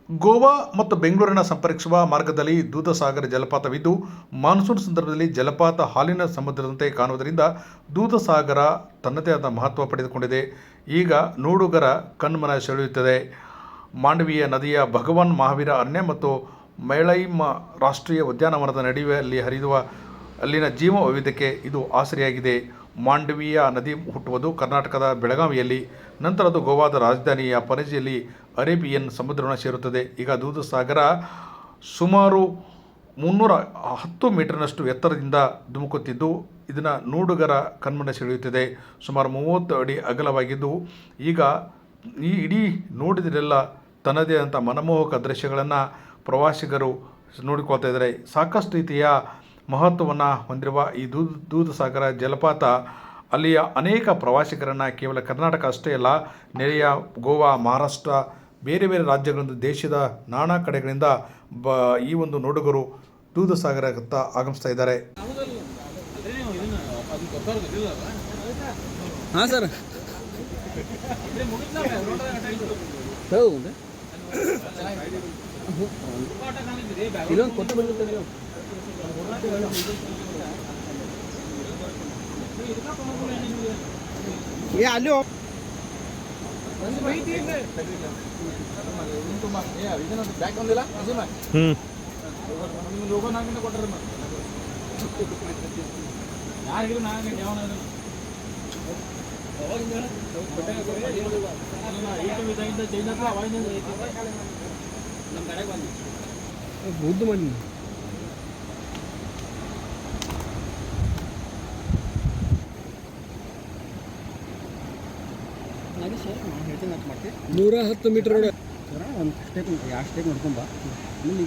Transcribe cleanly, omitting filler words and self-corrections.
ಗೋವಾ ಮತ್ತು ಬೆಂಗಳೂರಿನ ಸಂಪರ್ಕಿಸುವ ಮಾರ್ಗದಲ್ಲಿ ದೂಧಸಾಗರ ಜಲಪಾತವಿದ್ದು, ಮಾನ್ಸೂನ್ ಸಂದರ್ಭದಲ್ಲಿ ಜಲಪಾತ ಹಾಲಿನ ಸಮುದ್ರದಂತೆ ಕಾಣುವುದರಿಂದ ದೂಧಸಾಗರ ತನ್ನದೇ ಆದ ಮಹತ್ವ ಪಡೆದುಕೊಂಡಿದೆ. ಈಗ ನೋಡುಗರ ಕಣ್ಮನ ಸೆಳೆಯುತ್ತದೆ. ಮಾಂಡವಿಯ ನದಿಯ ಭಗವಾನ್ ಮಹಾವೀರ ಅರಣ್ಯ ಮತ್ತು ಮೈಳೈಮ ರಾಷ್ಟ್ರೀಯ ಉದ್ಯಾನವನದ ನಡುವೆ ಹರಿಯುವ ಅಲ್ಲಿನ ಜೀವ ವೈವಿಧ್ಯಕ್ಕೆ ಇದು ಆಸರೆಯಾಗಿದೆ. ಮಾಂಡವಿಯ ನದಿ ಹುಟ್ಟುವುದು ಕರ್ನಾಟಕದ ಬೆಳಗಾವಿಯಲ್ಲಿ, ನಂತರ ಅದು ಗೋವಾದ ರಾಜಧಾನಿಯ ಪಣಜಿಯಲ್ಲಿ ಅರೇಬಿಯನ್ ಸಮುದ್ರವನ್ನು ಸೇರುತ್ತದೆ. ಈಗ ದೂಧಸಾಗರ ಸುಮಾರು 310 ಮೀಟರ್ನಷ್ಟು ಎತ್ತರದಿಂದ ಧುಮುಕುತ್ತಿದ್ದು, ಇದನ್ನು ನೋಡುಗರ ಕಣ್ಮನ ಸೆಳೆಯುತ್ತಿದೆ. ಸುಮಾರು 30 ಅಡಿ ಅಗಲವಾಗಿದ್ದು, ಈಗ ಈ ಇಡೀ ನೋಡಿದರೆಲ್ಲ ತನ್ನದೇ ಆದಂಥ ಮನಮೋಹಕ ದೃಶ್ಯಗಳನ್ನು ಪ್ರವಾಸಿಗರು ನೋಡಿಕೊಳ್ತಾ ಇದ್ದಾರೆ. ಸಾಕಷ್ಟು ರೀತಿಯ ಮಹತ್ವವನ್ನು ಹೊಂದಿರುವ ಈ ದೂಧಸಾಗರ ಜಲಪಾತ ಅಲ್ಲಿಯ ಅನೇಕ ಪ್ರವಾಸಿಗರನ್ನು ಕೇವಲ ಕರ್ನಾಟಕ ಅಷ್ಟೇ ಅಲ್ಲ, ನೆರೆಯ ಗೋವಾ, ಮಹಾರಾಷ್ಟ್ರ, ಬೇರೆ ಬೇರೆ ರಾಜ್ಯಗಳಿಂದ, ದೇಶದ ನಾನಾ ಕಡೆಗಳಿಂದ ಈ ಒಂದು ನೋಡುಗರು ದೂಧಸಾಗರದತ್ತ ಆಗಮಿಸ್ತಾ ಇದ್ದಾರೆ. ಹಾಂ ಸರ್, ಇಲ್ಲೊಂದು ಕೊಟ್ಟು ಬಂದಿರ್ತಾರೆ. ಏ ಅಲ್ಲಿ ಬ್ಯಾಕ್ ಒಂದಿಲ್ಲ ಲೋಗೋ ನಾಗಿಂದ ಕೊಟ್ಟರೆ ಯಾರಿಗೂ ನಾನು ಯಾವ ಬುದ್ಧ ಮಾಡಿ ಹೇಳ್ತೀನಿ ಅಂತ ಮಾಡ್ತೀವಿ. 110 ಮೀಟರ್ ಒಂದು ಸ್ಟೇಪ್ ಯಾವ ಸ್ಟೇಪ್ ನೋಡ್ಕೊಂಬ ಮುಂದೆ